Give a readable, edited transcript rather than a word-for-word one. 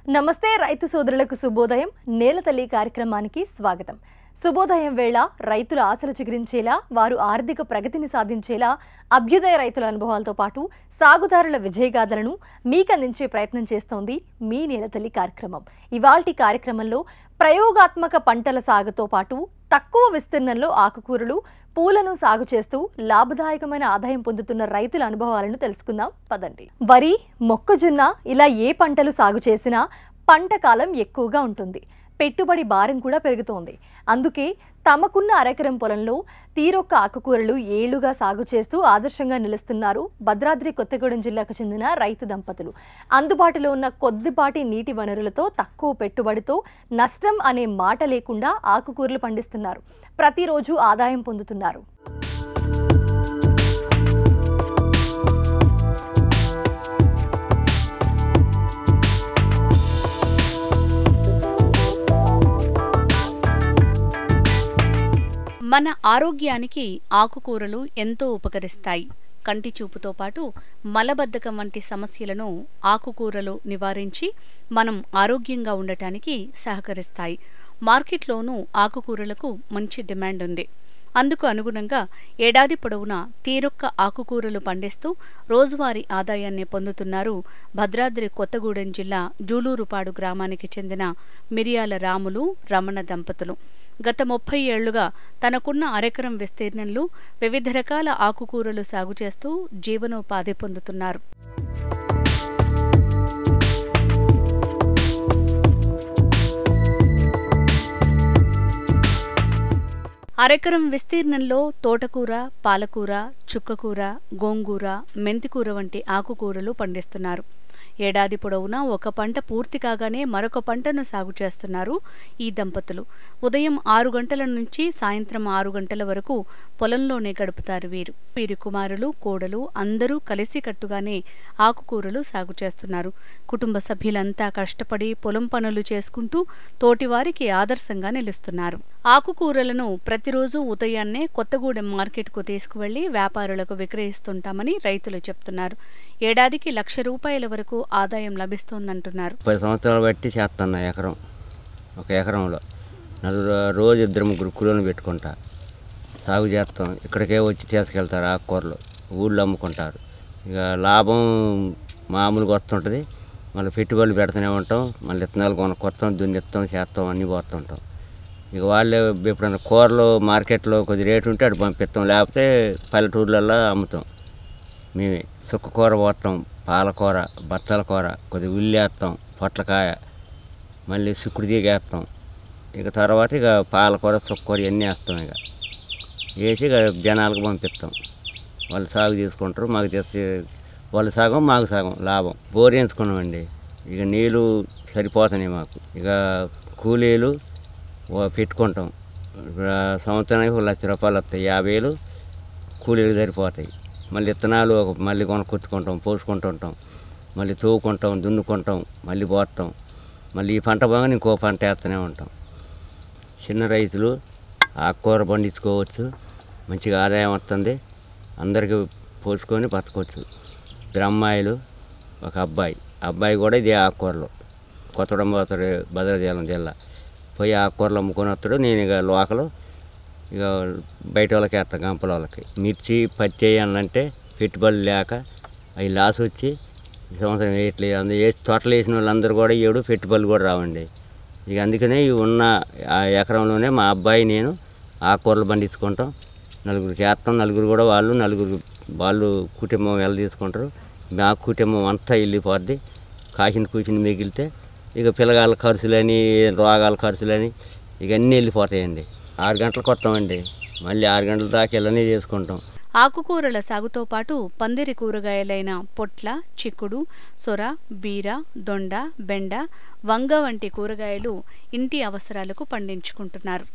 నమస్తే రైతు సోదరులకు శుభోదయం. నేలతల్లి కార్యక్రమానికి స్వాగతం. శుభోదయం వేళ రైతుల ఆశలు చిగురించేలా, వారు ఆర్థిక ప్రగతిని సాధించేలా అభ్యుదయ రైతుల అనుభవాలతో పాటు సాగుదారుల విజయగాథలను మీకు అందించే ప్రయత్నం చేస్తోంది మీ నేలతల్లి కార్యక్రమం. ఇవాల్టి కార్యక్రమంలో ప్రయోగాత్మక పంటల సాగుతో పాటు తక్కువ విస్తీర్ణంలో ఆకుకూరలు, పూలను సాగు చేస్తూ లాభదాయకమైన ఆదాయం పొందుతున్న రైతుల అనుభవాలను తెలుసుకుందాం పదండి. వరి, మొక్కజొన్న ఇలా ఏ పంటలు సాగు చేసినా పంట కాలం ఎక్కువగా ఉంటుంది. పెట్టుబడి భారం కూడా పెరుగుతోంది. అందుకే తమకున్న అరెకరం పొలంలో తీరొక్క ఆకుకూరలు ఏళ్లుగా సాగు చేస్తూ ఆదర్శంగా నిలుస్తున్నారు భద్రాద్రి కొత్తగూడెం జిల్లాకు చెందిన రైతు దంపతులు. అందుబాటులో ఉన్న కొద్దిపాటి నీటి వనరులతో తక్కువ పెట్టుబడితో నష్టం అనే మాట లేకుండా ఆకుకూరలు పండిస్తున్నారు. ప్రతిరోజు ఆదాయం పొందుతున్నారు. మన ఆరోగ్యానికి ఆకుకూరలు ఎంతో ఉపకరిస్తాయి. కంటి చూపుతో పాటు మలబద్ధకం వంటి సమస్యలను ఆకుకూరలు నివారించి మనం ఆరోగ్యంగా ఉండటానికి సహకరిస్తాయి. మార్కెట్లోనూ ఆకుకూరలకు మంచి డిమాండ్ ఉంది. అందుకు అనుగుణంగా ఏడాది పొడవునా తీరొక్క ఆకుకూరలు పండిస్తూ రోజువారీ ఆదాయాన్ని పొందుతున్నారు భద్రాద్రి కొత్తగూడెం జిల్లా జూలూరుపాడు గ్రామానికి చెందిన మిరియాల రాములు, రమణ దంపతులు. గత 30 ఏళ్లుగా తనకున్న అరెకరం విస్తీర్ణంలో వివిధ రకాల ఆకుకూరలు సాగు చేస్తూ జీవనోపాధి పొందుతున్నారు. అరెకరం విస్తీర్ణంలో తోటకూర, పాలకూర, చుక్కకూర, గోంగూర, మెంతికూర వంటి ఆకుకూరలు పండిస్తున్నారు. ఏడాది పొడవునా ఒక పంట పూర్తి కాగానే మరొక పంటను సాగు చేస్తున్నారు ఈ దంపతులు. ఉదయం 6 గంటల నుంచి సాయంత్రం 6 గంటల వరకు పొలంలోనే గడుపుతారు వీరి కుమారులు, కోడలు అందరూ కలిసికట్టుగానే ఆకుకూరలు సాగు చేస్తున్నారు. కుటుంబ సభ్యులంతా కష్టపడి పొలం పనులు చేసుకుంటూ తోటివారికి ఆదర్శంగా నిలుస్తున్నారు. ఆకుకూరలను ప్రతిరోజు ఉదయాన్నే కొత్తగూడెం మార్కెట్కు తీసుకువెళ్లి వ్యాపారులకు విక్రయిస్తుంటామని రైతులు చెప్తున్నారు. ఏడాదికి ₹1,00,000 వరకు ఆదాయం లభిస్తోందంటున్నారు. 10 సంవత్సరాలు బట్టి చేస్తున్నా ఒక ఎకరంలో రోజు 2-3 కూలీలను పెట్టుకుంటా సాగు చేస్తాం. ఇక్కడికే వచ్చి తీసుకెళ్తారు ఆకుకూరలు, ఊళ్ళో అమ్ముకుంటారు. ఇక లాభం మామూలుగా వస్తుంటుంది. మళ్ళీ పెట్టుబడులు పెడుతూనే ఉంటాం. మళ్ళీ విత్తనాలు కొనుక్కొస్తాం, దున్నిస్తాం, చేస్తాం, అన్నీ పోతుంటాం. ఇక వాళ్ళే ఎప్పుడైనా కూరలు మార్కెట్లో కొద్ది రేటు ఉంటే అటు పంపిస్తాం, లేకపోతే పల్లెటూర్లలో అమ్ముతాం. మేమే సుక్కకూర పోతాం, పాలకూర, బచ్చల కూర, కొద్దిగా ఉల్లి వేస్తాం, పొట్లకాయ, మళ్ళీ సుక్కుడు తీగేస్తాం. ఇక తర్వాత ఇక పాలకూర, సుక్కకూర ఇవన్నీ వేస్తాం. ఇక వేసి ఇక జనాలకు పంపిస్తాం. వాళ్ళు సాగు చేసుకుంటారు. మాకు తెచ్చి వాళ్ళు సగం, మాకు సగం లాభం. బోర్ వేయించుకున్నామండి. ఇక నీళ్ళు సరిపోతున్నాయి మాకు. ఇక కూలీలు పెట్టుకుంటాం. సంవత్సరానికి ₹1,00,000 వస్తాయి. 50,000 కూలీలు సరిపోతాయి. మళ్ళీ విత్తనాలు మళ్ళీ కొనుక్కొచ్చుకుంటాం, పోసుకుంటుంటాం, మళ్ళీ తోవుకుంటాం, దున్నుకుంటాం, మళ్ళీ పోస్తాం. మళ్ళీ ఈ పంట బాగా ఇంకో పంట వేస్తూనే ఉంటాం. చిన్న రైతులు ఆకుకూర పండించుకోవచ్చు, మంచిగా ఆదాయం వస్తుంది. అందరికీ పోసుకొని బతకొచ్చు. అమ్మాయిలు ఒక అబ్బాయి కూడా ఇదే ఆకుకూరలు కొత్తగూడెం పోతాడు, భద్రాచలం జిల్లా పోయి ఆకుకూరలు అమ్ముకొని వస్తాడు. నేను ఇక లోకలు ఇక బయట వాళ్ళకి వేస్తాను, గంపల వాళ్ళకి. మిర్చి, పత్తి వేయాలంటే పెట్టుబడులు లేక అవి లాస్ వచ్చి ఈ సంవత్సరం వేయట్లేదు. అందులో తోటలు వేసిన వాళ్ళందరూ కూడా పెట్టుబడులు కూడా రావండి. ఇక అందుకనే ఉన్న ఆ ఎకరంలోనే మా అబ్బాయి నేను ఆకుకూరలు పండించుకుంటాం. 4 చేస్తాం. 4 కూడా వాళ్ళు కుటుంబం వెళ్ళ తీసుకుంటారు. మా కుటుంబం అంతా వెళ్ళిపోద్ది. కాసిన కూర్చుని మిగిలితే ఇక పిల్లగాళ్ళ ఖర్చులని, రోగాల ఖర్చులని ఇక అన్నీ వెళ్ళిపోతాయండి. 6 గంటలకు వస్తామండి, మళ్ళీ 6 గంటల దాకా ఇలానే చేసుకుంటాం. ఆకుకూరల సాగుతో పాటు పందిరి కూరగాయలైన పొట్ల, చిక్కుడు, సొర, బీర, దొండ, బెండ, వంగ వంటి కూరగాయలు ఇంటి అవసరాలకు పండించుకుంటున్నారు.